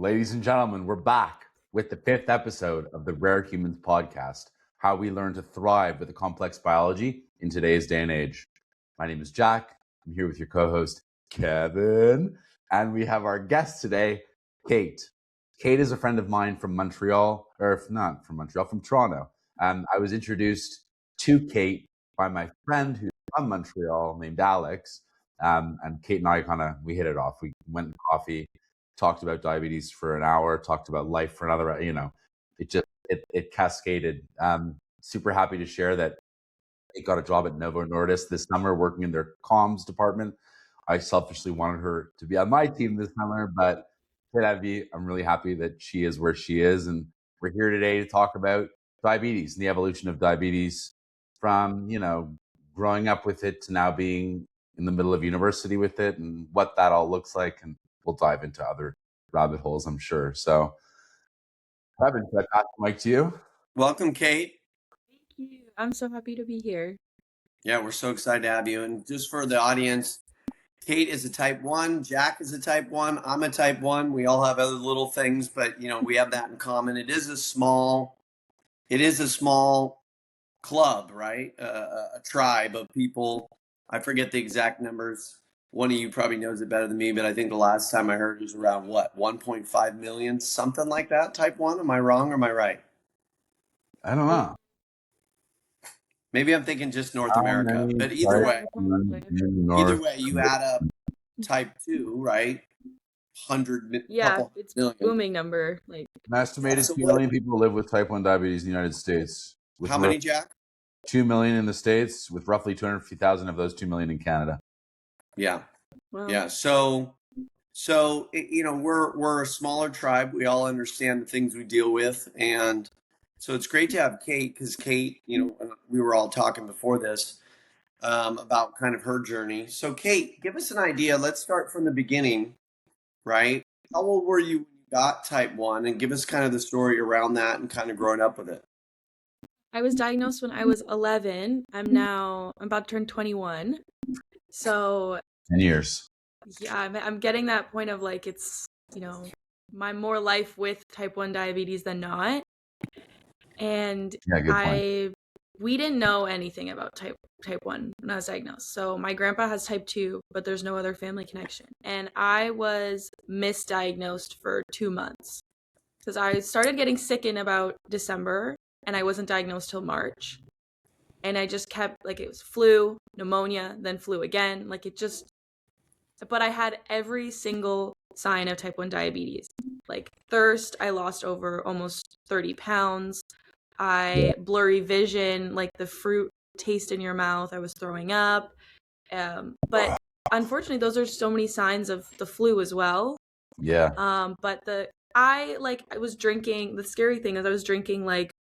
Ladies and gentlemen, we're back with the 5th episode of the Rare Humans podcast, how we learn to thrive with a complex biology in today's day and age. My name is Jack. I'm here with your co-host, Kevin, and we have our guest today, Kate. Kate is a friend of mine from Montreal, or if not from Montreal, from Toronto. I was introduced to Kate by my friend who's from Montreal named Alex, and Kate and I we hit it off. We went to coffee, talked about diabetes for an hour, talked about life for another, it cascaded. Super happy to share that Kate got a job at Novo Nordisk this summer working in their comms department. I selfishly wanted her to be on my team this summer, but I'm really happy that she is where she is. And we're here today to talk about diabetes and the evolution of diabetes from, growing up with it to now being in the middle of university with it and what that all looks like. And we'll dive into other rabbit holes, I'm sure. So, Kevin, should I pass the mic to you? Welcome, Kate. Thank you. I'm so happy to be here. Yeah, we're so excited to have you. And just for the audience, Kate is a type 1, Jack is a type 1, I'm a type 1. We all have other little things, but we have that in common. It is a small club, right? A tribe of people. I forget the exact numbers. One of you probably knows it better than me, but I think the last time I heard it was around 1.5 million, something like that, type 1. Am I wrong or am I right? I don't know. Maybe I'm thinking just North America, but either way, you add up type 2, right? 100 Yeah, it's a booming number. Like an estimated 2 million people live with type 1 diabetes in the United States. How many, Jack? 2 million in the States, with roughly 250,000 of those 2 million in Canada. Yeah. Wow. Yeah. So we're a smaller tribe. We all understand the things we deal with. And so it's great to have Kate, because Kate, we were all talking before this about kind of her journey. So Kate, give us an idea. Let's start from the beginning, right? How old were you when you got type 1? And give us kind of the story around that and kind of growing up with it. I was diagnosed when I was 11. I'm about to turn 21. So 10 years. Yeah, I'm getting that point of like, it's, my more life with type 1 diabetes than not. And we didn't know anything about type 1 when I was diagnosed. So my grandpa has type 2, but there's no other family connection. And I was misdiagnosed for 2 months because I started getting sick in about December and I wasn't diagnosed till March. And I just kept, it was flu, pneumonia, then flu again. But I had every single sign of type 1 diabetes. Like thirst, I lost over almost 30 pounds. Blurry vision, like the fruit taste in your mouth, I was throwing up. But unfortunately, those are so many signs of the flu as well. Yeah. But I was drinking, the scary thing is I was drinking like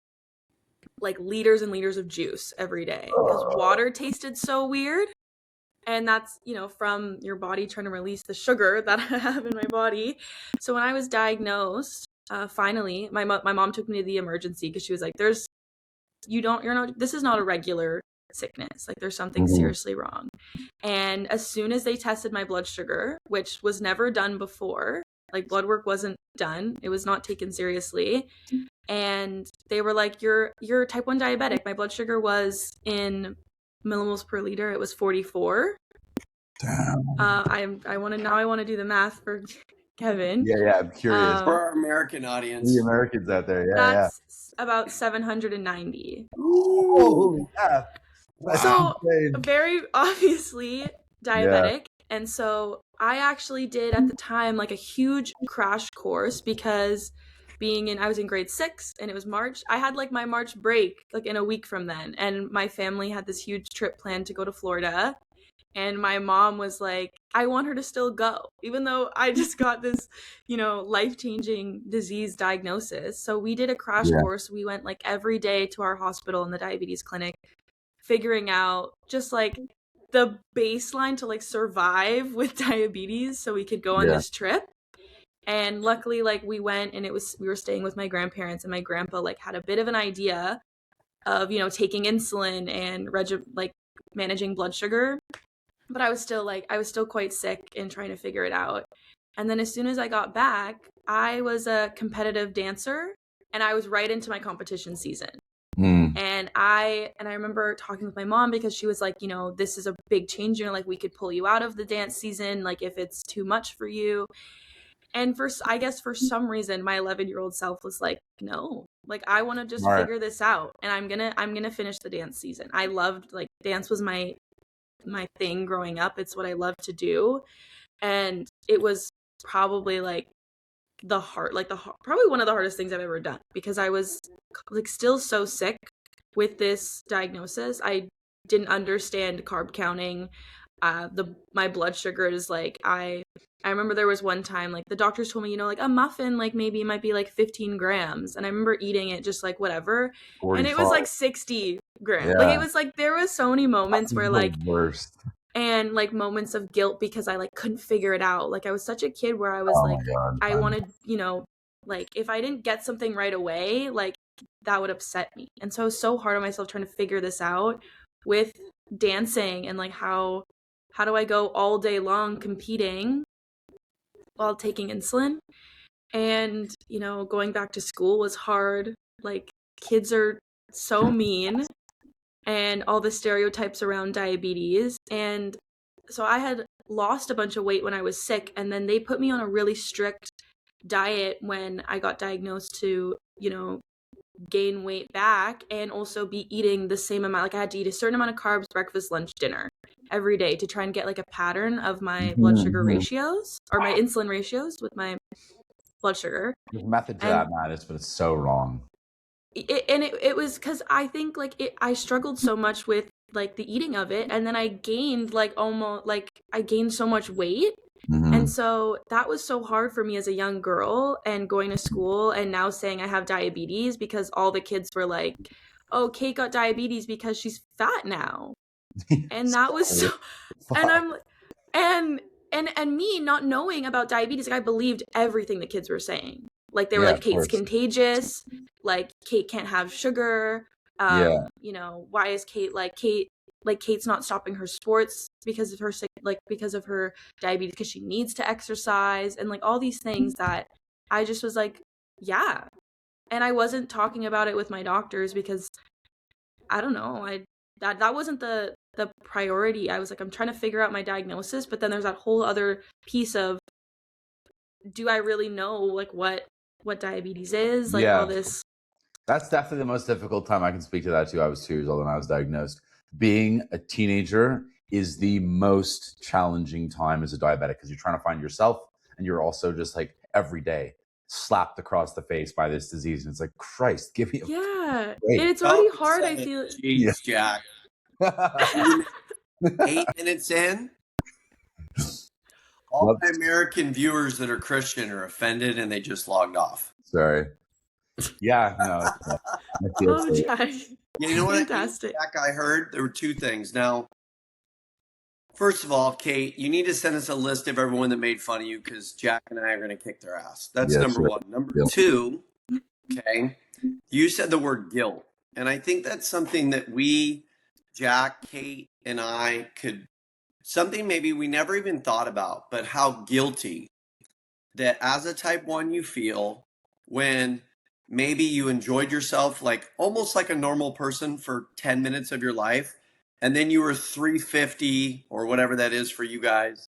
liters and liters of juice every day because water tasted so weird. And that's, from your body trying to release the sugar that I have in my body. So when I was diagnosed, finally, my mom took me to the emergency because she was like, this is not a regular sickness. Like there's something seriously wrong. And as soon as they tested my blood sugar, which was never done before, like blood work wasn't done, it was not taken seriously. And they were like, you're type 1 diabetic. My blood sugar was in millimoles per liter. It was 44. Damn. I want to do the math for Kevin. Yeah, I'm curious. For our American audience. The Americans out there, that's about 790. Ooh, yeah. So very obviously diabetic. Yeah. And so I actually did at the time like a huge crash course because I was in grade 6 and it was March. I had like my March break like in a week from then, and my family had this huge trip planned to go to Florida. And my mom was like, I want her to still go, even though I just got this, life-changing disease diagnosis. So we did a crash course. We went like every day to our hospital in the diabetes clinic, figuring out just like the baseline to like survive with diabetes so we could go on this trip. And luckily, like we went and we were staying with my grandparents, and my grandpa like had a bit of an idea of, taking insulin and managing blood sugar. But I was still quite sick and trying to figure it out. And then as soon as I got back, I was a competitive dancer and I was right into my competition season. And I remember talking with my mom because she was like, you know, this is a big change, you know, like we could pull you out of the dance season, like if it's too much for you. And I guess for some reason, my 11-year-old self was like, no, like I want to just figure this out, and I'm gonna finish the dance season. I loved, like, dance was my thing growing up. It's what I love to do, and it was probably like probably one of the hardest things I've ever done, because I was like still so sick with this diagnosis. I didn't understand carb counting. My blood sugar is like, I remember there was one time, like, the doctors told me, you know, like a muffin, like maybe it might be like 15 grams. And I remember eating it just like whatever. 45. And it was like 60 grams. Yeah. Like, it was like, there was so many moments where like, worst. And like moments of guilt because I like couldn't figure it out. Like I was such a kid where I was I wanted, you know, like if I didn't get something right away, like that would upset me. And so I was so hard on myself trying to figure this out with dancing, and like how do I go all day long competing while taking insulin? And, you know, going back to school was hard. Like, kids are so mean, and all the stereotypes around diabetes. And so I had lost a bunch of weight when I was sick, and then they put me on a really strict diet when I got diagnosed to, you know, gain weight back and also be eating the same amount. Like I had to eat a certain amount of carbs, breakfast, lunch, dinner every day to try and get like a pattern of my blood sugar ratios, or my insulin ratios with my blood sugar. There's method to that madness, but it's so wrong. It was because I think like I struggled so much with like the eating of it, and then I gained like almost like I gained so much weight. And so that was so hard for me as a young girl, and going to school and now saying I have diabetes, because all the kids were like, oh, Kate got diabetes because she's fat now. And that was so, and and me not knowing about diabetes, like I believed everything the kids were saying. Like they were like, Kate's contagious, like Kate can't have sugar. You know, why is Kate Kate's not stopping her sports because of her because of her diabetes, because she needs to exercise, and like all these things that I just was like, yeah. And I wasn't talking about it with my doctors because I don't know, that wasn't the priority. I was like, I'm trying to figure out my diagnosis, but then there's that whole other piece of, do I really know like what diabetes is? Like all this. That's definitely the most difficult time. I can speak to that too. I was 2 years old when I was diagnosed. Being a teenager is the most challenging time as a diabetic, because you're trying to find yourself, and you're also just like every day slapped across the face by this disease. And it's like, Christ, give me a break. And it's already hard. I feel. Jeez, Jack. 8 minutes in, all my American viewers that are Christian are offended, and they just logged off. Sorry. Yeah, no. Oh, Jack. You know what? Fantastic. Jack, I heard there were 2 things. Now, first of all, Kate, you need to send us a list of everyone that made fun of you, because Jack and I are going to kick their ass. That's number 1. Number 2, okay, you said the word guilt. And I think that's something that we, Jack, Kate, and I something maybe we never even thought about, but how guilty that as a type 1 you feel when maybe you enjoyed yourself like almost like a normal person for 10 minutes of your life, and then you were 350 or whatever that is for you guys,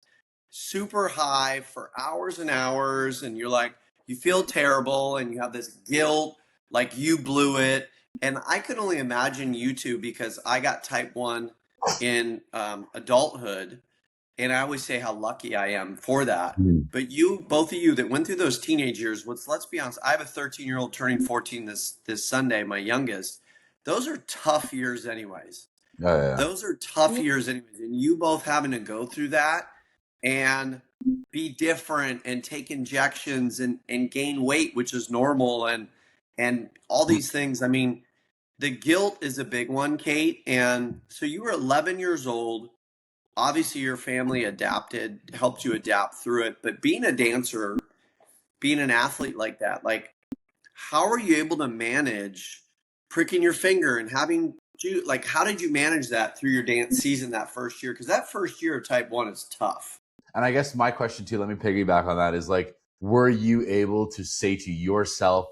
super high for hours and hours, and you're like, you feel terrible and you have this guilt like you blew it. And I could only imagine you two, because I got type 1 in adulthood, and I always say how lucky I am for that. But you, both of you that went through those teenage years, let's be honest, I have a 13-year-old turning 14 this Sunday, my youngest. Those are tough years anyways. Those are tough years anyways. And you both having to go through that and be different and take injections and gain weight, which is normal, and all these things. I mean, the guilt is a big one, Kate. And so you were 11 years old. Obviously, your family helped you adapt through it. But being a dancer, being an athlete like that, like, how are you able to manage pricking your finger and how did you manage that through your dance season that first year? Because that first year of type 1 is tough. And I guess my question too, let me piggyback on that, is like, were you able to say to yourself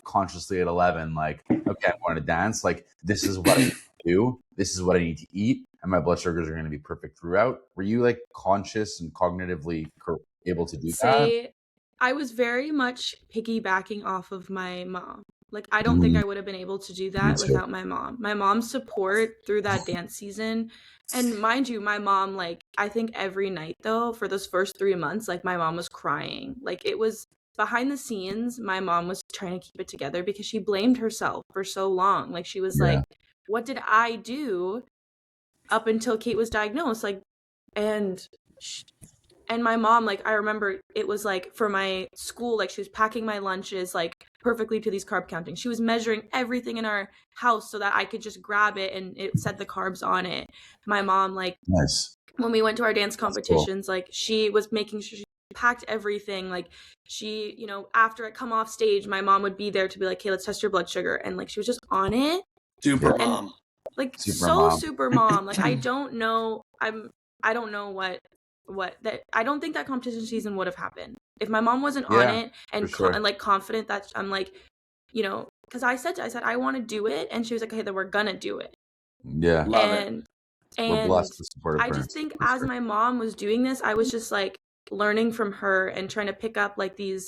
consciously at 11, like, okay, I want to dance. Like, this is what I need to do. This is what I need to eat. And my blood sugars are going to be perfect throughout. Were you like conscious and cognitively able to do that? I was very much piggybacking off of my mom. Like, I don't think I would have been able to do that without my mom. My mom's support through that dance season. And mind you, my mom, like, I think every night, though, for those first 3 months, like, my mom was crying. Like, it was behind the scenes, my mom was trying to keep it together because she blamed herself for so long. Like, she was like, what did I do up until Kate was diagnosed? Like, and my mom, like, I remember it was like for my school, like she was packing my lunches like perfectly to these carb counting. She was measuring everything in our house so that I could just grab it and it said the carbs on it. My mom, like, when we went to our dance competitions, like she was making sure she packed everything. Like she, you know, after I come off stage, my mom would be there to be like, hey, let's test your blood sugar. And like she was just on it. Super mom. Like super mom. Like I don't know what that I don't think that competition season would have happened if my mom wasn't on it and and like confident that I'm like, you know, because I said I want to do it, and she was like, okay, then we're gonna do it. Yeah, love it. And we're blessed to support I just think as my mom was doing this, I was just like learning from her and trying to pick up like these,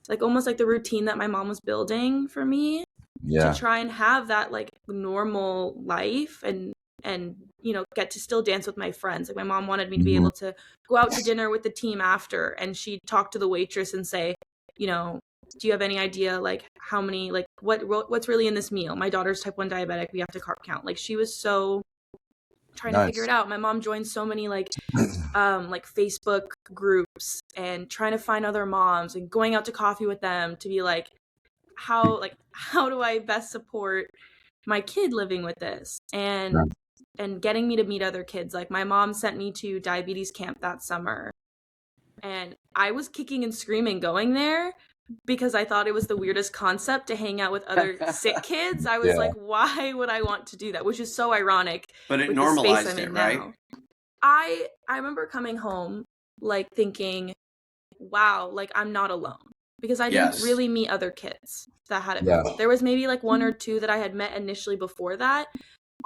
like almost like the routine that my mom was building for me to try and have that like normal life and you know, get to still dance with my friends. Like my mom wanted me to be able to go out to dinner with the team after, and she'd talk to the waitress and say, you know, do you have any idea like how many, like what's really in this meal? My daughter's type 1 diabetic, we have to carb count. Like she was so trying to figure it out. My mom joined so many like Facebook groups and trying to find other moms and going out to coffee with them to be like, how do I best support my kid living with this? And getting me to meet other kids. Like my mom sent me to diabetes camp that summer, and I was kicking and screaming going there because I thought it was the weirdest concept to hang out with other sick kids. I was like, why would I want to do that? Which is so ironic. But it normalized it, right? Now. I remember coming home like thinking, wow, like I'm not alone. Because I didn't really meet other kids that had it. There was maybe like one or two that I had met initially before that.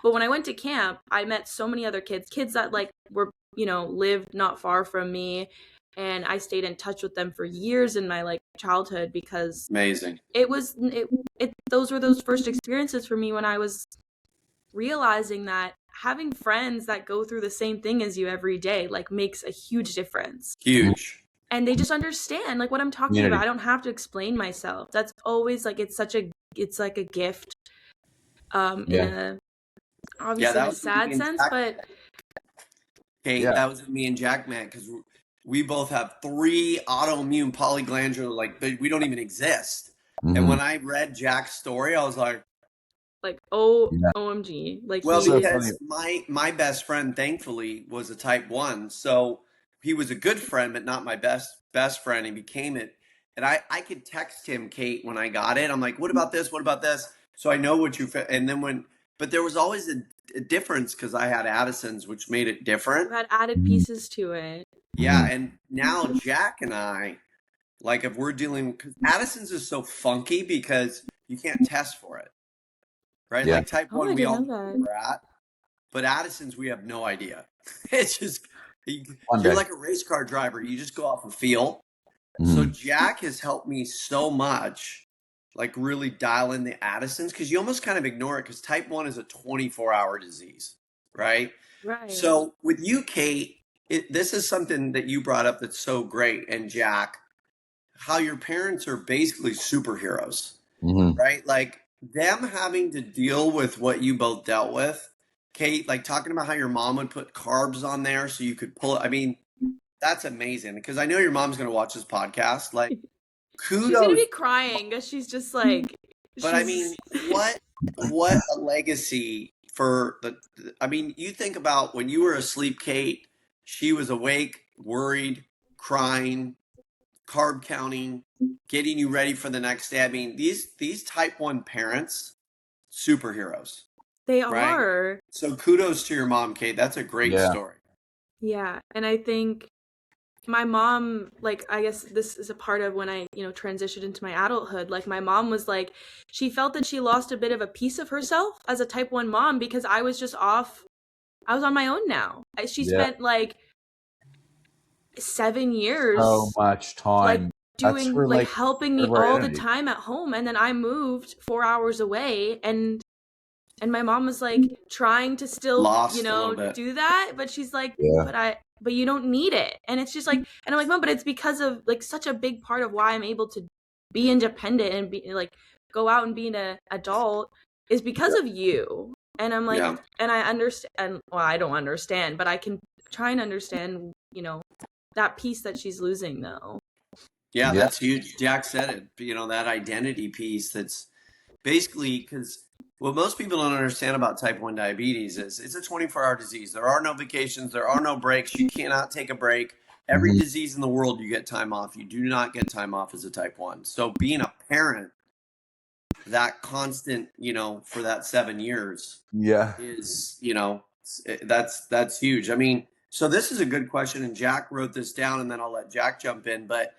But when I went to camp, I met so many other kids that like were, you know, lived not far from me. And I stayed in touch with them for years in my like childhood because amazing. Those were those first experiences for me when I was realizing that having friends that go through the same thing as you every day like makes a huge difference. Huge. And they just understand like what I'm talking about. I don't have to explain myself. That's always like it's like a gift in a obviously in a sad sense, but Kate, that was me and Jack, man, because we both have 3 autoimmune polyglandular, like we don't even exist. And when I read Jack's story, I was like OMG. Like, well, because my best friend thankfully was a type 1, so he was a good friend, but not my best friend. He became it. And I could text him, Kate, when I got it. I'm like, what about this? What about this? So I know what you feel. And then but there was always a difference because I had Addison's, which made it different. You had added pieces to it. Yeah. And now Jack and I, like if we're dealing, because Addison's is so funky because you can't test for it. Right? Like type 1, we all know where we're at. But Addison's, we have no idea. It's just, you're like a race car driver. You just go off a feel. So Jack has helped me so much, like really dial in the Addison's, because you almost kind of ignore it because type 1 is a 24-hour disease, right? Right. So with you, Kate, this is something that you brought up that's so great. And Jack, how your parents are basically superheroes, right? Like them having to deal with what you both dealt with. Kate, like talking about how your mom would put carbs on there so you could pull it. I mean, that's amazing because I know your mom's going to watch this podcast. Like, kudos. She's going to be crying because she's just like. But I mean, what a legacy for I mean, you think about when you were asleep, Kate, she was awake, worried, crying, carb counting, getting you ready for the next day. I mean, these type 1 parents, superheroes. They right? are. So kudos to your mom, Kate. That's a great story. Yeah. And I think my mom, like, I guess this is a part of when I, transitioned into my adulthood. Like, my mom was like, she felt that she lost a bit of a piece of herself as a type 1 mom because I was just off. I was on my own now. She spent like 7 years. So much time. Like, doing, for, like, helping me all the identity. time at home. And then I moved 4 hours away, and my mom was like trying to still, do that. But she's like, but you don't need it. And it's just like, and I'm like, Mom, but it's because of like such a big part of why I'm able to be independent and be like, go out and be an adult is because of you. And I'm like, and I understand, well, I don't understand, but I can try and understand, that piece that she's losing though. Yeah, that's huge. Jack said it, that identity piece that's basically, because what most people don't understand about type 1 diabetes is it's a 24-hour disease. There are no vacations. There are no breaks. You cannot take a break. Every disease in the world, you get time off. You do not get time off as a type 1. So being a parent, that constant, for that 7 years is, that's huge. I mean, so this is a good question. And Jack wrote this down, and then I'll let Jack jump in. But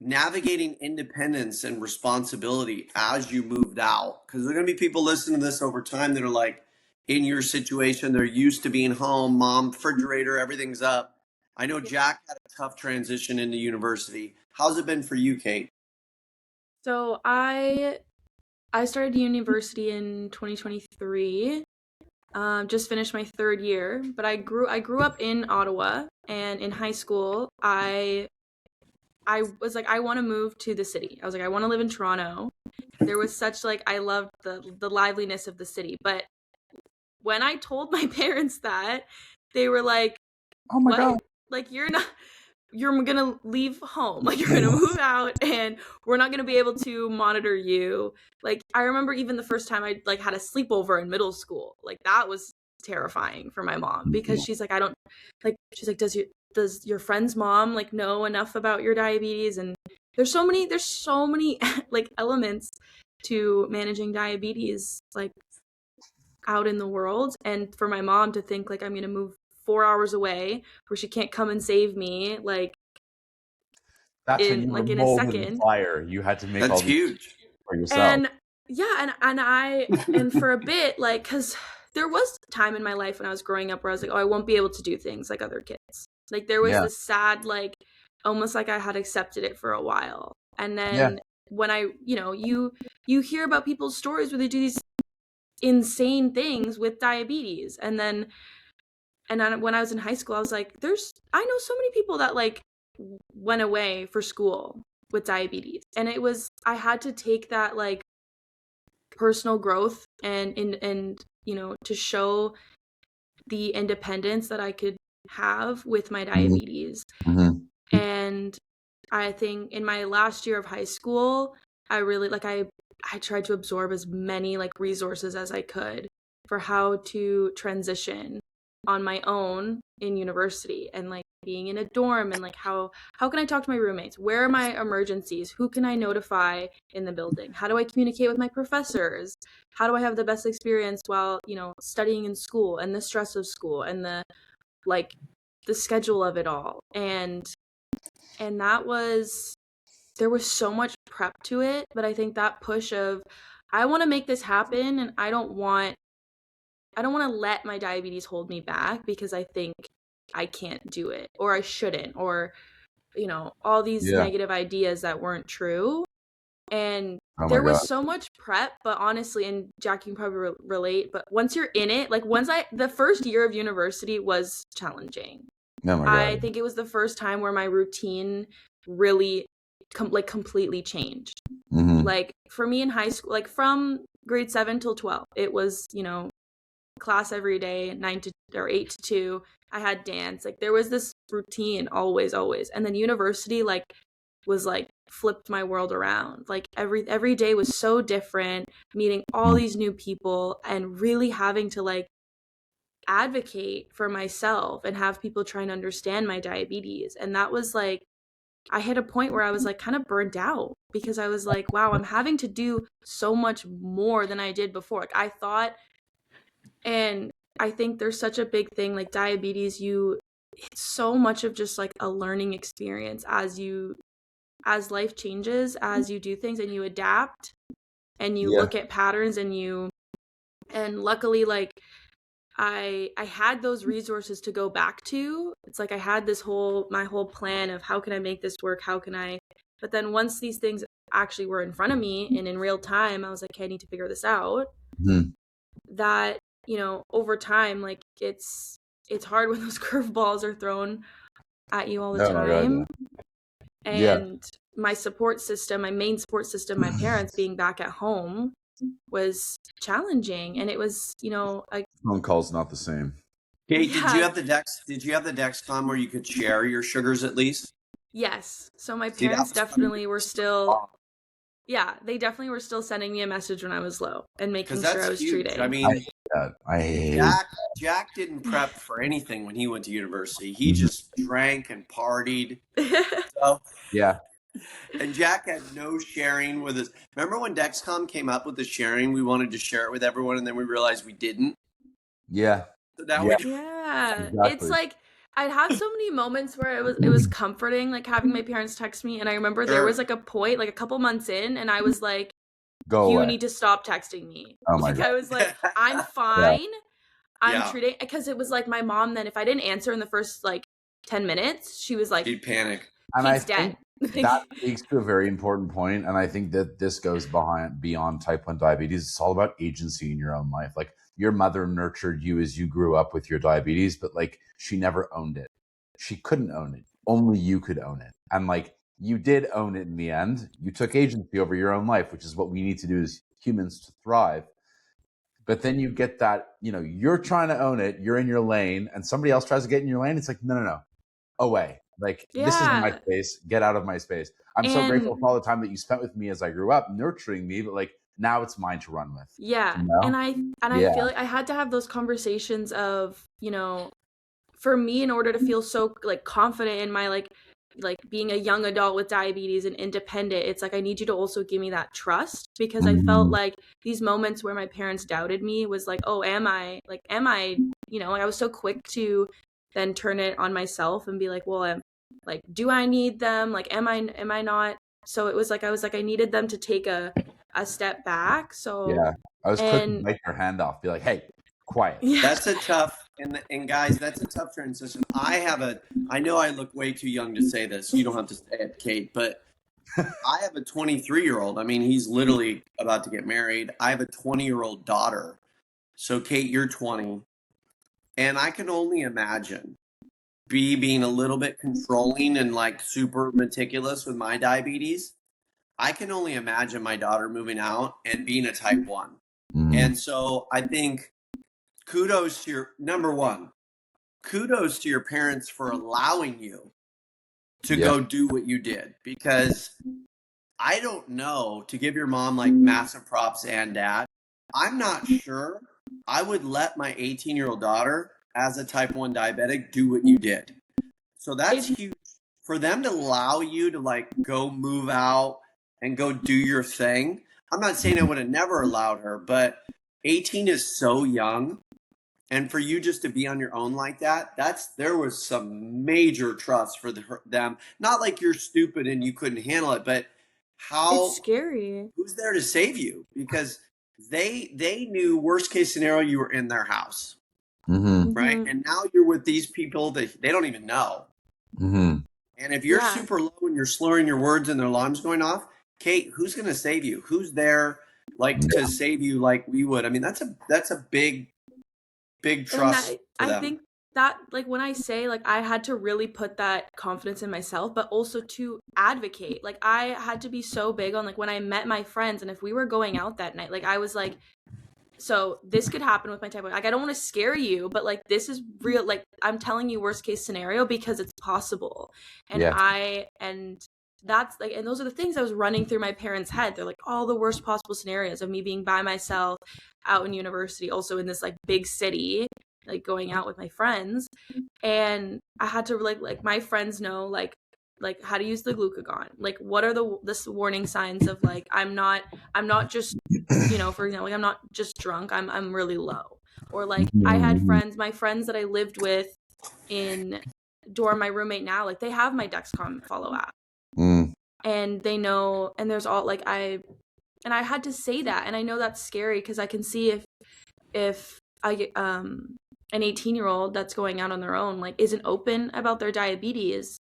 navigating independence and responsibility as you moved out, because there are going to be people listening to this over time that are like in your situation. They're used to being home, mom, refrigerator, everything's up. I know Jack had a tough transition into university. How's it been for you, Kate? So I started university in 2023. Just finished my 3rd year, but I grew up in Ottawa, and in high school I was like, I want to move to the city. I was like, I want to live in Toronto. There was such like, I loved the liveliness of the city. But when I told my parents that, they were like, oh my God, like you're going to leave home. Like you're going to move out and we're not going to be able to monitor you. Like I remember even the first time I like had a sleepover in middle school, like that was terrifying for my mom because she's like, she's like, does your friend's mom like know enough about your diabetes? And there's so many like elements to managing diabetes like out in the world. And for my mom to think like I'm going to move 4 hours away where she can't come and save me, like that's in a second. Fire. You had to make all huge for yourself. And and for a bit, like, because there was time in my life when I was growing up where I was like, oh, I won't be able to do things like other kids. Like there was this sad, like almost like I had accepted it for a while. And then when I, you hear about people's stories where they do these insane things with diabetes. And then when I was in high school, I was like, I know so many people that like went away for school with diabetes. And I had to take that like personal growth and to show the independence that I could have with my diabetes. And I think in my last year of high school, I really like I tried to absorb as many like resources as I could for how to transition on my own in university and like being in a dorm and like how can I talk to my roommates? Where are my emergencies? Who can I notify in the building? How do I communicate with my professors? How do I have the best experience while, studying in school and the stress of school and the schedule of it all? And there was so much prep to it, but I think that push of I want to make this happen and I don't want to let my diabetes hold me back because I think I can't do it or I shouldn't or all these negative ideas that weren't true. And there was so much prep, but honestly, and Jack, you can probably relate, but once you're in it, like the first year of university was challenging. Oh my God. I think it was the first time where my routine really completely changed. Like for me in high school, like from grade 7 till 12, it was, class every day, 8 to 2. I had dance. Like there was this routine always. And then university was flipped my world around. Like every day was so different, meeting all these new people and really having to advocate for myself and have people trying to understand my diabetes. And that was I hit a point where I was kind of burnt out because I was like, wow, I'm having to do so much more than I did before. I thought, and I think there's such a big thing, diabetes, you it's so much of just like a learning experience as life changes, as you do things and you adapt and you look at patterns and luckily, like, I had those resources to go back to. It's like I had my whole plan of how can I make this work? But then once these things actually were in front of me and in real time, I was like, okay, I need to figure this out. Mm-hmm. That, over time, like it's hard when those curveballs are thrown at you all the time. And my main support system, my parents being back at home was challenging, and it was, phone call's not the same. Kate, did you have the Dexcom where you could share your sugars at least? Yes. So my parents definitely were still, they definitely were still sending me a message when I was low and making sure I was treating. I mean, Jack didn't prep for anything when he went to university. He just drank and partied. So, and Jack had no sharing with us. Remember when Dexcom came up with the sharing? We wanted to share it with everyone, and then we realized we didn't. Yeah. So now exactly. It's like I'd have so many moments where it was comforting, like having my parents text me, and I remember there was like a point, like a couple months in, and I was like, you need to stop texting me. Oh my God. I was like, I'm fine. I'm treating, because it was like my mom then, if I didn't answer in the first like 10 minutes, she was like, she'd panic. And I think that speaks to a very important point, and I think that this goes beyond type 1 diabetes. It's all about agency in your own life. Like, your mother nurtured you as you grew up with your diabetes, but like she never owned it. She couldn't own it. Only you could own it. And like you did own it in the end. You took agency over your own life, which is what we need to do as humans to thrive. But then you get that, you're trying to own it, you're in your lane, and somebody else tries to get in your lane. It's like, no, away. Like, this is my space. Get out of my space. I'm so grateful for all the time that you spent with me as I grew up, nurturing me, but like, now it's mine to run with. Yeah. And I feel like I had to have those conversations of, for me, in order to feel so like confident in my like being a young adult with diabetes and independent, it's like I need you to also give me that trust, because I felt like these moments where my parents doubted me was like, oh, am I like I was so quick to then turn it on myself and be like, well, I'm like, do I need them? Like, am I not? So it was like, I was like, I needed them to take a step back. So I was quick to bite your hand off, be like, hey, quiet. That's a tough, and guys, that's a tough transition. I know I look way too young to say this. You don't have to say it, Kate, but I have a 23-year-old. I mean, he's literally about to get married. I have a 20-year-old daughter. So Kate, you're 20. And I can only imagine being a little bit controlling and like super meticulous with my diabetes. I can only imagine my daughter moving out and being a type 1. Mm-hmm. And so I think kudos to your parents for allowing you to go do what you did, because I don't know, to give your mom like massive props and dad, I'm not sure I would let my 18-year-old daughter as a type 1 diabetic do what you did. So that's huge for them to allow you to like go move out and go do your thing. I'm not saying I would have never allowed her, but 18 is so young. And for you just to be on your own like that, there was some major trust for them. Not like you're stupid and you couldn't handle it, but it's scary. Who's there to save you? Because they knew worst case scenario, you were in their house. Mm-hmm. Right? And now you're with these people that they don't even know. Mm-hmm. And if you're super low and you're slurring your words and their alarm's going off, Kate, who's going to save you? Who's there like to save you like we would? I mean, that's a big trust for them. I think that, like, when I say, like, I had to really put that confidence in myself, but also to advocate. Like, I had to be so big on, like, when I met my friends and if we were going out that night, like, I was like, so this could happen with my type 1. Like, I don't want to scare you, but like, this is real. Like, I'm telling you worst case scenario because it's possible. And that's like, and those are the things I was running through my parents' head. They're like, all the worst possible scenarios of me being by myself out in university, also in this like big city, like going out with my friends. And I had to like my friends know like how to use the glucagon. Like, what are the warning signs of like, I'm not just, for example, like, I'm not just drunk, I'm really low. Or like, I had my friends that I lived with in Dora, my roommate now, like they have my Dexcom follow app. And they know, and there's all like I had to say that, and I know that's scary because I can see if I get an 18-year-old that's going out on their own like isn't open about their diabetes,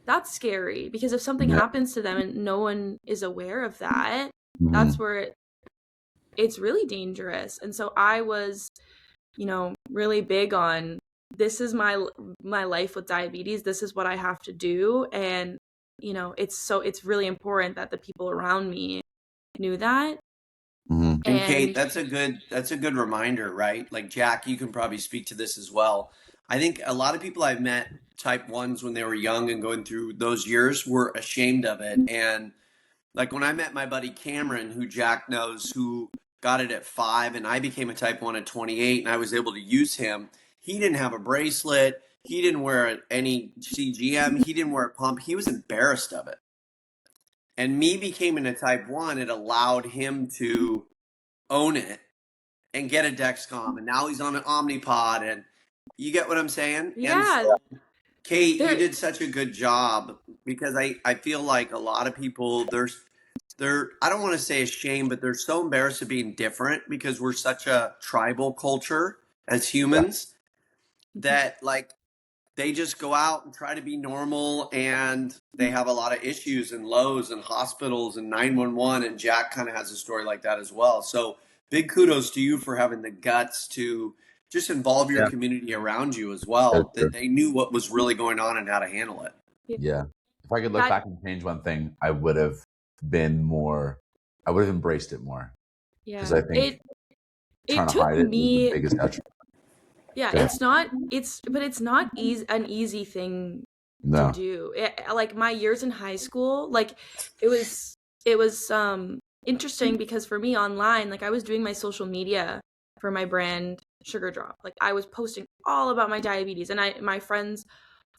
that's scary because if something happens to them and no one is aware of that, that's where it's really dangerous. And so I was, really big on, this is my life with diabetes, this is what I have to do. And it's really important that the people around me knew that. And Kate, that's a good reminder, right? Like Jack, you can probably speak to this as well. I think a lot of people I've met type 1s when they were young and going through those years were ashamed of it. And like when I met my buddy Cameron, who Jack knows, who got it at 5, and I became a type 1 at 28, and I was able to use him. He didn't have a bracelet. He didn't wear any CGM. He didn't wear a pump. He was embarrassed of it. And me becoming a type 1, it allowed him to own it and get a Dexcom. And now he's on an Omnipod. And you get what I'm saying? Yeah. And so, Kate, you did such a good job because I feel like a lot of people, they're I don't want to say ashamed, but they're so embarrassed of being different because we're such a tribal culture as humans that like they just go out and try to be normal, and they have a lot of issues and lows and hospitals and 911. And Jack kind of has a story like that as well. So big kudos to you for having the guts to just involve your community around you as well, that they knew what was really going on and how to handle it. Yeah. If I could look back and change one thing, I would have embraced it more. Yeah. Because I think trying to hide it is the biggest detriment. Yeah, it's not an easy thing to do. Like my years in high school, like it was interesting because for me online, like I was doing my social media for my brand Sugar Drop. Like I was posting all about my diabetes, and my friends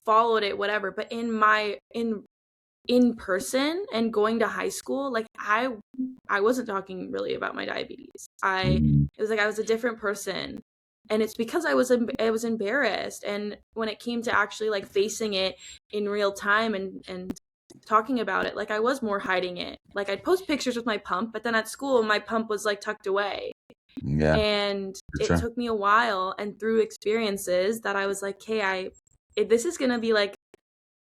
followed it, whatever. But in person and going to high school, like I wasn't talking really about my diabetes. It was like I was a different person. And it's because I was embarrassed. And when it came to actually like facing it in real time and talking about it, like I was more hiding it. Like I'd post pictures with my pump, but then at school my pump was like tucked away. Yeah. And it took me a while, and through experiences that I was like, hey, this is gonna be like,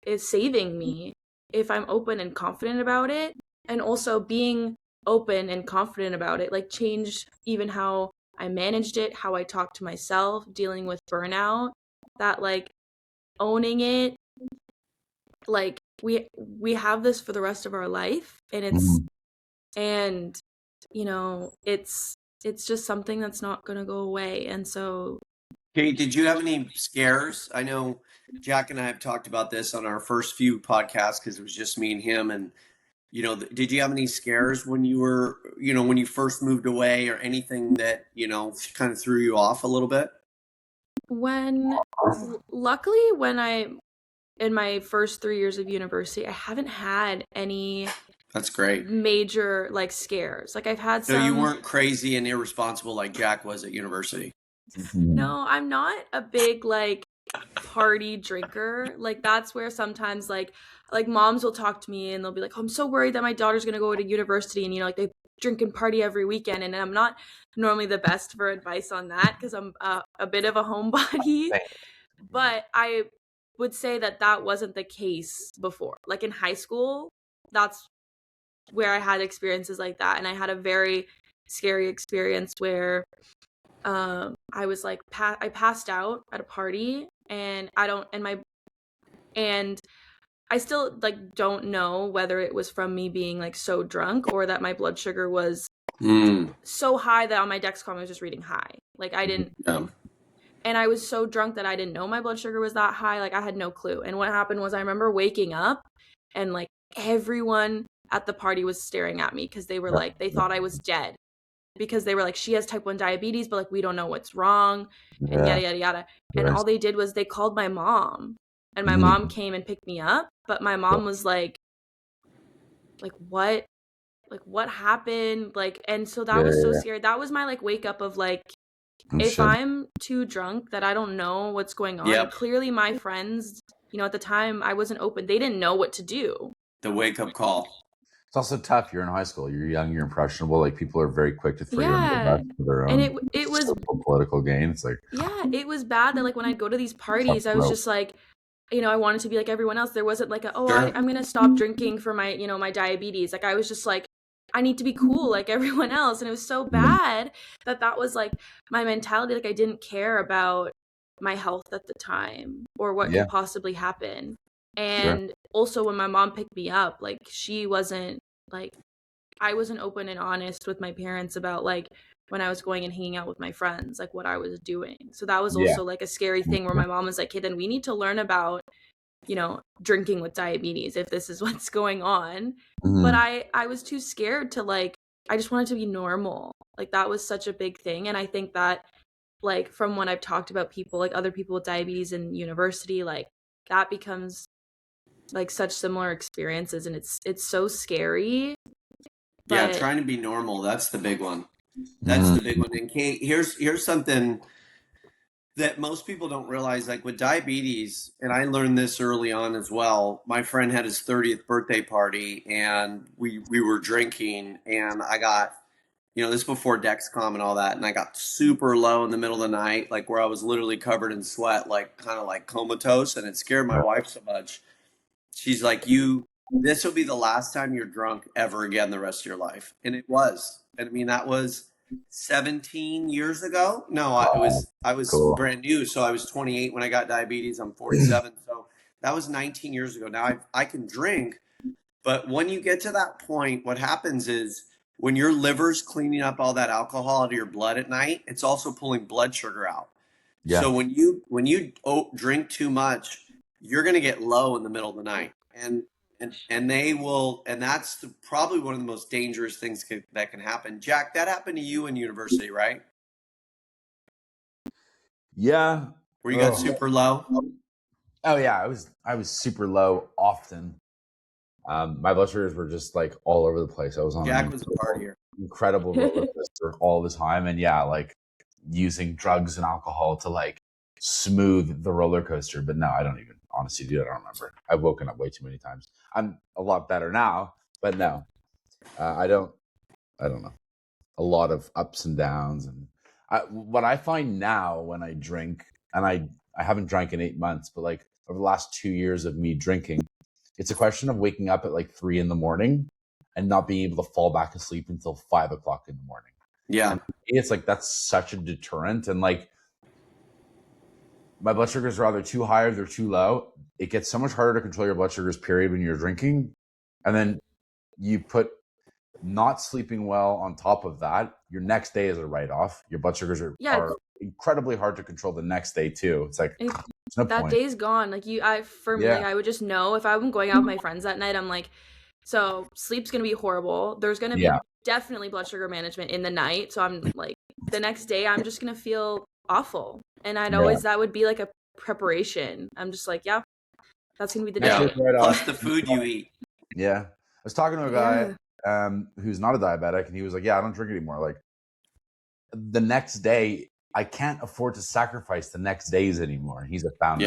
it's saving me if I'm open and confident about it. And also being open and confident about it like changed even how I managed it, how I talked to myself, dealing with burnout, that like owning it, like we have this for the rest of our life, and it's just something that's not going to go away. And so, Kate, did you have any scares? I know Jack and I have talked about this on our first few podcasts because it was just me and him. And did you have any scares when you were, when you first moved away, or anything that, kind of threw you off a little bit? Luckily, in my first 3 years of university, I haven't had any. That's great. Major like scares. Like I've had some. So you weren't crazy and irresponsible like Jack was at university. No, I'm not a big like party drinker. Like that's where sometimes like moms will talk to me and they'll be like, oh, I'm so worried that my daughter's gonna go to university, and like they drink and party every weekend. And I'm not normally the best for advice on that because I'm a bit of a homebody. But I would say that wasn't the case before. Like in high school, that's where I had experiences like that. And I had a very scary experience where I was like I passed out at a party, and I still like don't know whether it was from me being like so drunk or that my blood sugar was so high that on my Dexcom I was just reading high. Like I didn't and I was so drunk that I didn't know my blood sugar was that high. Like I had no clue. And what happened was I remember waking up and like everyone at the party was staring at me because they were like, they thought I was dead because they were like, she has type 1 diabetes, but like we don't know what's wrong and yada yada yada. And all they did was they called my mom, and my mom came and picked me up, but my mom was like what happened? Like, and so that was so scary. That was my like wake up of like, if I'm too drunk that I don't know what's going on. Clearly my friends at the time I wasn't open. They didn't know what to do. The wake-up call. It's also tough. You're in high school. You're young. You're impressionable. Like, people are very quick to throw you under the bus for their own and it was political gain. It's like, it was bad that like when I'd go to these parties, I was just like, I wanted to be like everyone else. There wasn't like I'm gonna stop drinking for my my diabetes. Like I was just like, I need to be cool like everyone else, and it was so bad that was like my mentality. Like I didn't care about my health at the time or what could possibly happen. And also when my mom picked me up, like she wasn't like, I wasn't open and honest with my parents about like when I was going and hanging out with my friends, like what I was doing. So that was also like a scary thing where my mom was like, hey, then we need to learn about, drinking with diabetes if this is what's going on. But I was too scared to like, I just wanted to be normal. Like that was such a big thing. And I think that like from when I've talked about people, like other people with diabetes in university, like that becomes like such similar experiences, and it's so scary. Yeah, trying to be normal, that's the big one. That's the big one. And Kate, here's something that most people don't realize. Like with diabetes, and I learned this early on as well. My friend had his 30th birthday party, and we were drinking, and I got, this before Dexcom and all that, and I got super low in the middle of the night, like where I was literally covered in sweat, like kind of like comatose, and it scared my wife so much. She's like, this will be the last time you're drunk ever again the rest of your life. And it was. And I mean, that was 17 years ago. No, I was brand new. So I was 28 when I got diabetes. I'm 47. So that was 19 years ago. Now I can drink, but when you get to that point, what happens is when your liver's cleaning up all that alcohol out of your blood at night, it's also pulling blood sugar out. Yeah. So when you drink too much, you're going to get low in the middle of the night. And they will, and that's probably one of the most dangerous things that can happen. Jack, that happened to you in university, right? Yeah. Where you got super low? Oh yeah, I was super low often. My blood sugars were just like all over the place. I was on Jack was a partier. Incredible roller coaster all the time, and like using drugs and alcohol to like smooth the roller coaster. But no, I don't even honestly do. I don't remember. I've woken up way too many times. I'm a lot better now, but no, I don't know. A lot of ups and downs, and what I find now when I drink, and I haven't drank in 8 months, but like over the last 2 years of me drinking, it's a question of waking up at like 3 a.m. and not being able to fall back asleep until 5 o'clock in the morning. Yeah. And it's like, that's such a deterrent. And like, my blood sugars are either too high or they're too low. It gets so much harder to control your blood sugars, period, when you're drinking. And then you put not sleeping well on top of that. Your next day is a write-off. Your blood sugars are incredibly hard to control the next day too. It's like, there's no that point. Day's gone. Like for me, like, I would just know if I'm going out with my friends that night, I'm like, so sleep's going to be horrible. There's going to be definitely blood sugar management in the night. So I'm like, the next day I'm just going to feel awful. And that would be like a preparation. I'm just like, that's going to be the day. Plus the food you eat. Yeah. I was talking to a guy who's not a diabetic, and he was like, I don't drink anymore. Like, the next day, I can't afford to sacrifice the next days anymore. He's a founder.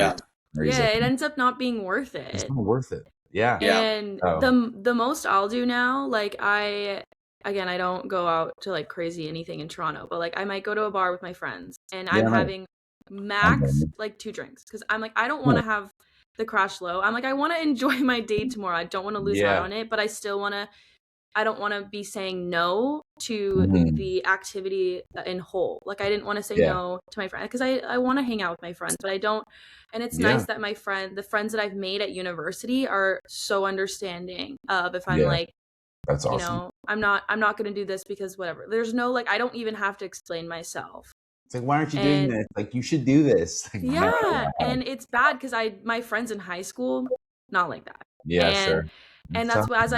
Yeah, it ends up not being worth it. It's not worth it. Yeah. And the most I'll do now, like I don't go out to like crazy anything in Toronto, but like I might go to a bar with my friends, and I'm having max like 2 drinks, because I'm like, I don't want to have the crash low. I'm like, I want to enjoy my day tomorrow. I don't want to lose out on it, but I don't want to be saying no to the activity in whole. Like I didn't want to say no to my friend, because I want to hang out with my friends, but I don't. And it's nice that the friends that I've made at university are so understanding of if I'm like, that's awesome. I'm not going to do this because whatever. There's no, like, I don't even have to explain myself. It's like, why aren't you doing this? Like, you should do this. Like, and it's bad because my friends in high school, not like that. Yeah, sure. And that's what,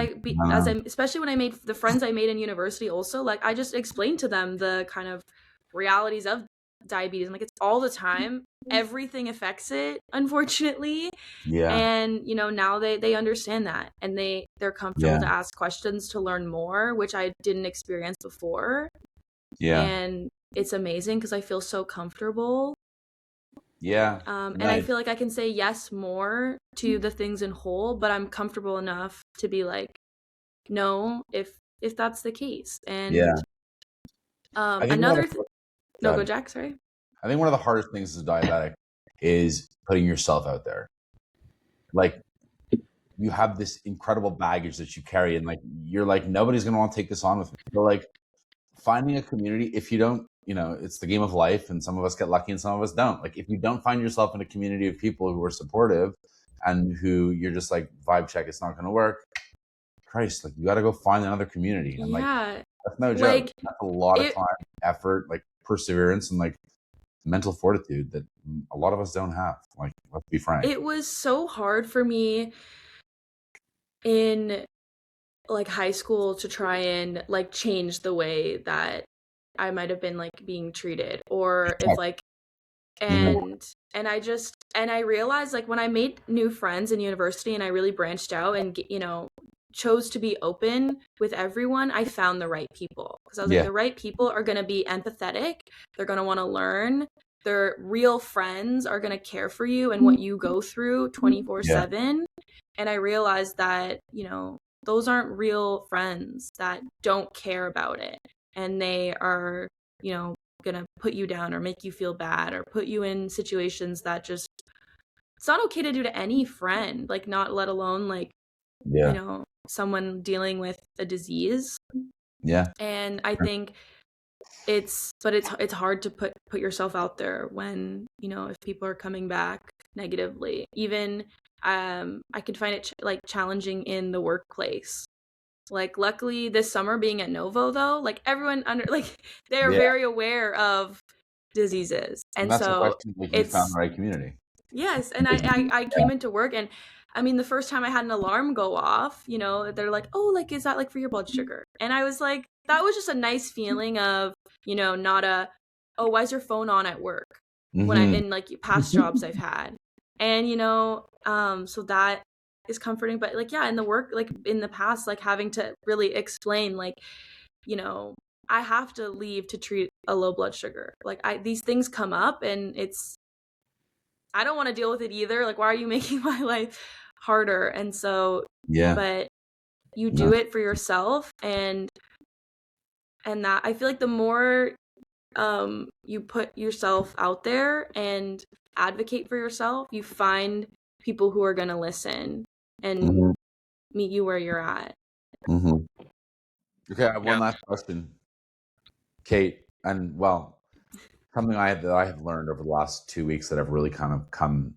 especially when I made the friends I made in university also, like I just explained to them the kind of realities of diabetes. I'm like, it's all the time. Everything affects it, unfortunately. Yeah. And now they understand that, and they're comfortable to ask questions to learn more, which I didn't experience before. Yeah. And it's amazing because I feel so comfortable. Yeah. And I feel like I can say yes more to the things in whole, but I'm comfortable enough to be like, no, if that's the case. And I think go Jack, sorry. I think one of the hardest things as a diabetic is putting yourself out there. Like, you have this incredible baggage that you carry, and like you're like, nobody's gonna want to take this on with me. So like finding a community, if you don't, it's the game of life, and some of us get lucky and some of us don't. Like, if you don't find yourself in a community of people who are supportive and who you're just like, vibe check, it's not gonna work. Christ, like, you got to go find another community. And like, that's no joke. Like, that's a lot of time, effort, like perseverance, and like mental fortitude that a lot of us don't have. Like, let's be frank. It was so hard for me in like high school to try and like change the way that I might have been like being treated, or if like and I realized like when I made new friends in university and I really branched out and chose to be open with everyone, I found the right people, because I was like, the right people are going to be empathetic, they're going to want to learn, their real friends are going to care for you and what you go through 24/7. And I realized that those aren't real friends that don't care about it, and they are gonna put you down or make you feel bad or put you in situations that just, it's not okay to do to any friend, like, not let alone like someone dealing with a disease. And I think it's hard to put yourself out there when if people are coming back negatively. Even I could find it like challenging in the workplace. Like, luckily this summer being at Novo, though, like everyone they are very aware of diseases, and that's so you found the right community. Yes, and I came into work, and I mean, the first time I had an alarm go off, they're like, oh, like, is that like for your blood sugar? And I was like, that was just a nice feeling of not a, oh, why is your phone on at work? When I'm in like past jobs I've had, and so that is comforting. But like, in the work, like in the past, like having to really explain, like, I have to leave to treat a low blood sugar. Like, these things come up, and I don't want to deal with it either. Like, why are you making my life harder? And so, but you do it for yourself, and that, I feel like the more you put yourself out there and advocate for yourself, you find people who are going to listen and meet you where you're at. Okay, I have one last question, Kate. And well, something that I have learned over the last 2 weeks that I've really kind of I'm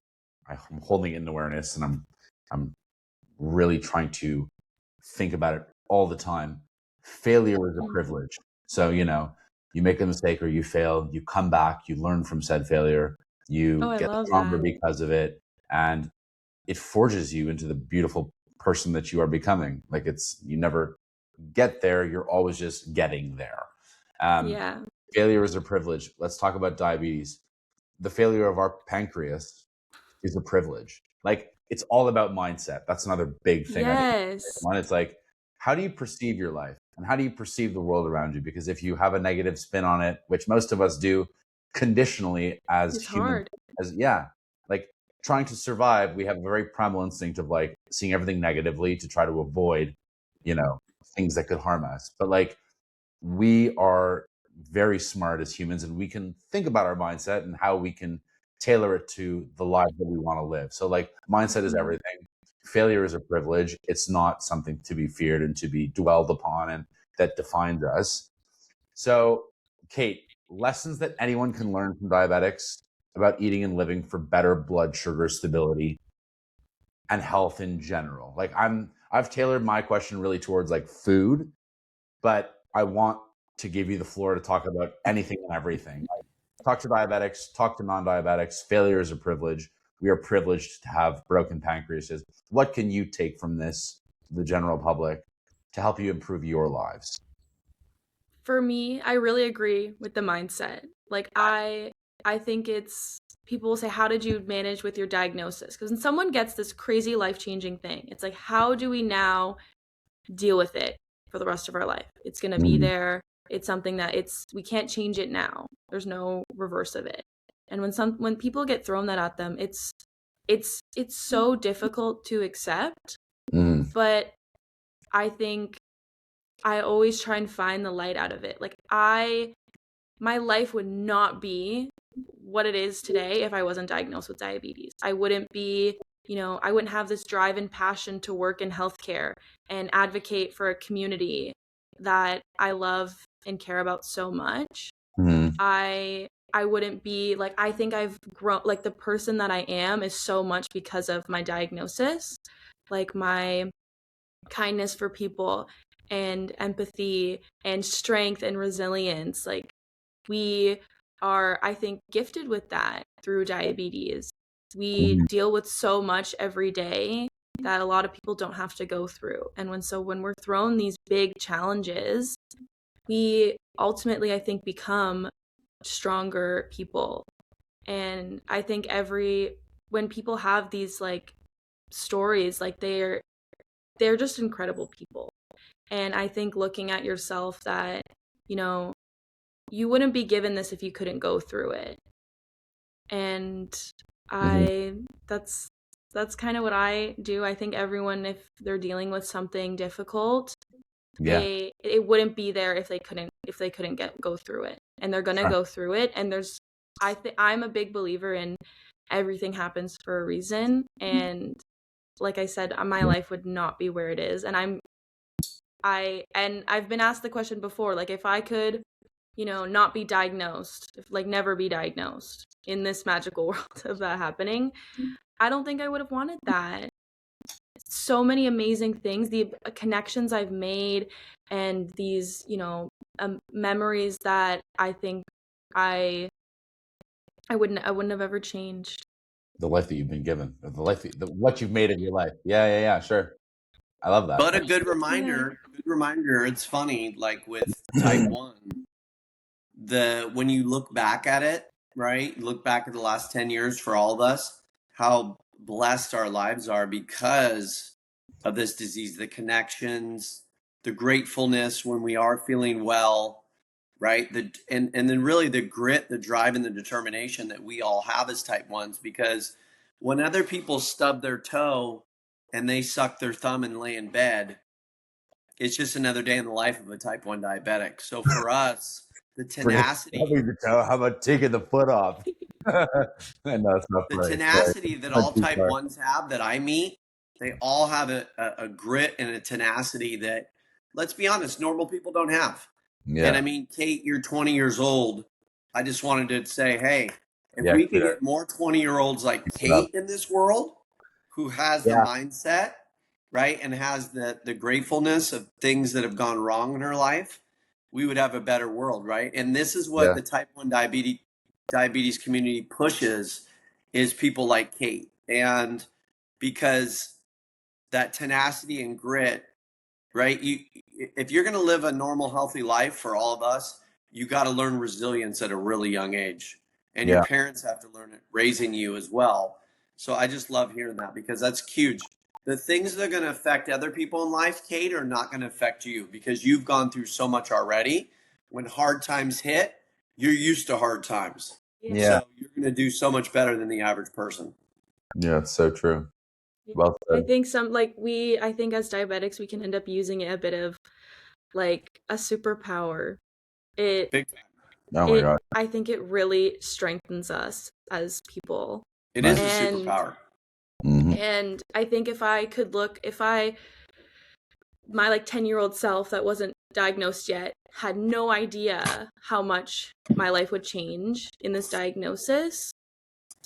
holding it in awareness, and I'm really trying to think about it all the time. Failure is a privilege. So, you make a mistake or you fail, you come back, you learn from said failure, you get stronger because of it, and it forges you into the beautiful person that you are becoming. Like, you never get there, you're always just getting there. Failure is a privilege. Let's talk about diabetes. The failure of our pancreas is a privilege. Like, it's all about mindset. That's another big thing. It's like, how do you perceive your life, and how do you perceive the world around you? Because if you have a negative spin on it, which most of us do conditionally as humans, like trying to survive, we have a very primal instinct of like seeing everything negatively to try to avoid, things that could harm us. But like, we are very smart as humans, and we can think about our mindset and how we can tailor it to the life that we want to live. So like, mindset is everything. Failure is a privilege. It's not something to be feared and to be dwelled upon and that defines us. So, Kate, lessons that anyone can learn from diabetics about eating and living for better blood sugar stability and health in general. Like, I've tailored my question really towards like food, but I want to give you the floor to talk about anything and everything. Talk to diabetics, talk to non-diabetics. Failure is a privilege. We are privileged to have broken pancreases. What can you take from this, the general public, to help you improve your lives? For me, I really agree with the mindset. Like, I think it's, people will say, how did you manage with your diagnosis? Because when someone gets this crazy life-changing thing, it's like, how do we now deal with it for the rest of our life? It's going to be there. It's something that we can't change it now. There's no reverse of it. And when people get thrown that at them, it's so difficult to accept. But I think I always try and find the light out of it. Like my life would not be what it is today if I wasn't diagnosed with diabetes. I wouldn't be, I wouldn't have this drive and passion to work in healthcare and advocate for a community that I love and care about so much. I wouldn't be like, I think I've grown, like the person that I am is so much because of my diagnosis, like my kindness for people and empathy and strength and resilience. Like we are, I think, gifted with that through diabetes. We deal with so much every day that a lot of people don't have to go through. And when we're thrown these big challenges, we ultimately, I think, become stronger people. And I think when people have these like stories, like they're just incredible people. And I think looking at yourself that, you wouldn't be given this if you couldn't go through it. And that's kind of what I do. I think everyone, if they're dealing with something difficult, it wouldn't be there if they couldn't go through it. And they're going to go through it. And I'm a big believer in everything happens for a reason. And like I said, my life would not be where it is. And I've been asked the question before, like if I could, not be diagnosed, like never be diagnosed in this magical world of that happening, I don't think I would have wanted that. So many amazing things, the connections I've made and these, memories that I think I wouldn't have ever changed. The life that you've been given, what you've made of your life. Yeah, sure. I love that. But a good reminder, it's funny, like with type 1, when you look back at it, right? Look back at the last 10 years for all of us, how blessed our lives are because of this disease, the connections, the gratefulness when we are feeling well, right? And then really the grit, the drive, and the determination that we all have as type 1s, because when other people stub their toe and they suck their thumb and lay in bed, it's just another day in the life of a type 1 diabetic. So for us, the tenacity. How about taking the foot off? The tenacity that all type 1s have that I meet, they all have a grit and a tenacity that, let's be honest, normal people don't have. Yeah. And I mean, Kate, you're 20 years old. I just wanted to say, hey, if we could get more 20-year-olds like Kate in this world, who has the mindset, right, and has the gratefulness of things that have gone wrong in her life, we would have a better world, right? And this is what the type 1 diabetes community pushes, is people like Kate. And because that tenacity and grit, right? If you're going to live a normal, healthy life for all of us, you got to learn resilience at a really young age. And your parents have to learn it raising you as well. So I just love hearing that, because that's huge. The things that are going to affect other people in life, Kate, are not going to affect you, because you've gone through so much already. When hard times hit, you're used to hard times. So you're going to do so much better than the average person. Yeah, it's so true. Well said. I think I think as diabetics, we can end up using it a bit of like a superpower. Oh my God. I think it really strengthens us as people. It is a superpower. And I think if my like 10-year-old self that wasn't diagnosed yet had no idea how much my life would change in this diagnosis,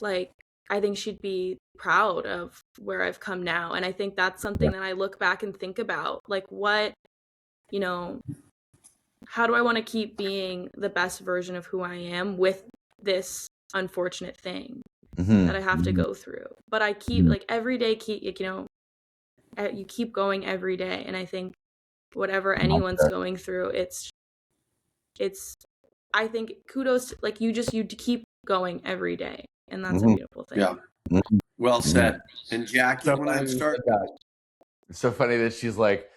like I think she'd be proud of where I've come now. And I think that's something that I look back and think about, like what, how do I want to keep being the best version of who I am with this unfortunate thing that I have to go through. But I keep like every day, you keep going every day. And I think whatever anyone's going through, it's I think kudos, like you keep going every day. And that's a beautiful thing. Yeah. Well said. And Jackie, when I start. It's so funny that she's like,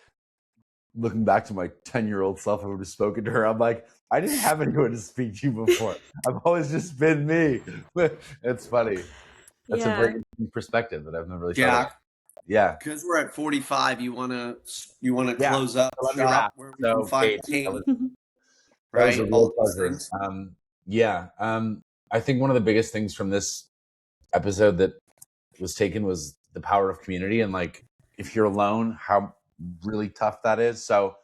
looking back to my 10-year-old self, I would have spoken to her. I'm like, I didn't have anyone to speak to before. I've always just been me. It's funny. That's a very interesting perspective that I've never really thought of. Yeah. Because we're at 45, you want to close up Let me shop wrap. where we can find Kate, that was right? a real All those pleasure. things. I think one of the biggest things from this episode that was taken was the power of community, and like if you're alone, how really tough that is. So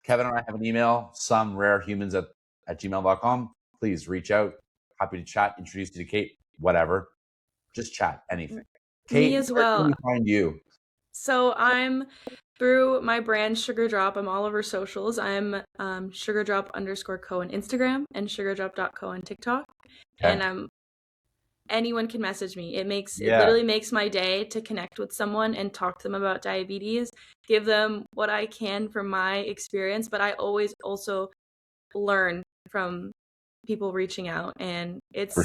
Kevin and I have an email, somerarehumans@gmail.com. Please reach out. Happy to chat, introduce you to Kate, whatever. Just chat, anything. Kate, me as well. Where can we find you? So I'm through my brand Sugar Drop. I'm all over socials. I'm sugardrop_co on Instagram and sugardrop.co on TikTok. Okay. And anyone can message me. It literally makes my day to connect with someone and talk to them about diabetes, give them what I can from my experience, but I always also learn from people reaching out, and it's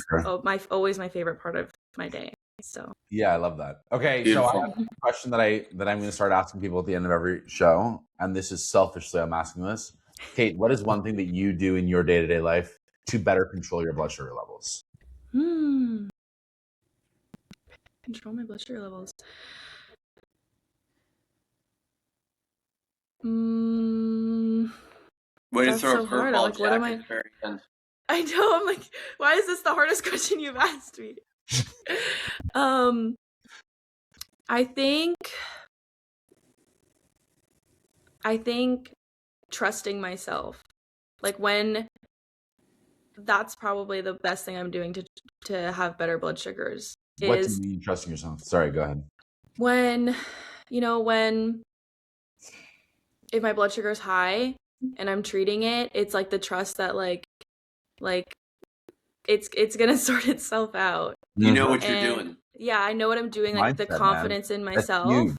always my favorite part of my day. So yeah, I love that. Okay, Beautiful. so I have a question that I'm going to start asking people at the end of every show, and this is selfishly I'm asking this. Kate, what is one thing that you do in your day-to-day life to better control your blood sugar levels? Control my blood sugar levels. Way to throw so a hard. curveball, Like, what am I? I know. I'm like, why is this the hardest question you've asked me? I think trusting myself. Like that's probably the best thing I'm doing to have better blood sugars. What do you mean trusting yourself? Sorry, go ahead. If my blood sugar is high and I'm treating it, it's like the trust that like it's gonna sort itself out. You know what you're doing. Yeah, I know what I'm doing. Like the confidence in myself.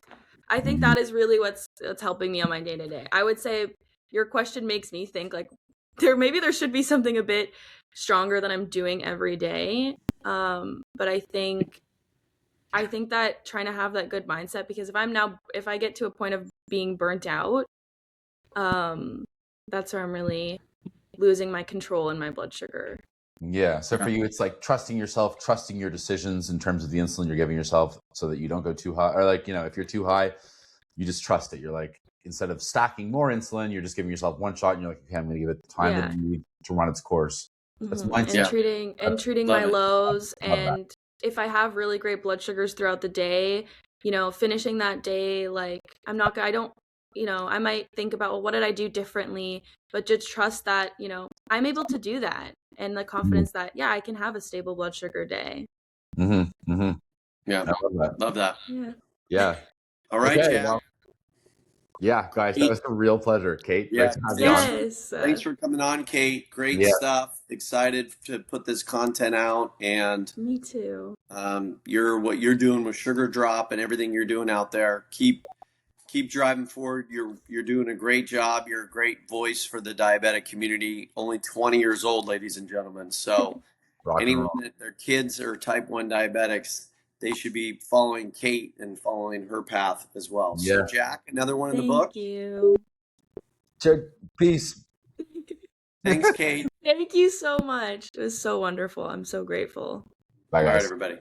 I think that is really what's helping me on my day to day. I would say your question makes me think like there should be something a bit stronger than I'm doing every day. But I think that trying to have that good mindset, because if I get to a point of being burnt out, that's where I'm really losing my control in my blood sugar. Yeah. So for you, it's like trusting yourself, trusting your decisions in terms of the insulin you're giving yourself so that you don't go too high. Or like, if you're too high, you just trust it. You're like, instead of stacking more insulin, you're just giving yourself one shot and you're like, okay, I'm going to give it the time that you need to run its course. That's mindset. And treating my lows. And if I have really great blood sugars throughout the day, finishing that day, like I might think about, well, what did I do differently? But just trust that, I'm able to do that. And the confidence that, I can have a stable blood sugar day. Yeah. I love that. Yeah. All right, Jack. Well, yeah, guys, that was a real pleasure, Kate. Yeah. Great to have you on. Thanks for coming on, Kate. Great stuff. Excited to put this content out. And me too. What you're doing with Sugar Drop and everything you're doing out there. Keep driving forward. You're doing a great job. You're a great voice for the diabetic community. Only 20 years old, ladies and gentlemen. So anyone that their kids are type 1 diabetics, they should be following Kate and following her path as well. Yeah. So Jack, another one in the book. Thank you. Peace. Thanks, Kate. Thank you so much. It was so wonderful. I'm so grateful. Bye, guys. All right, everybody.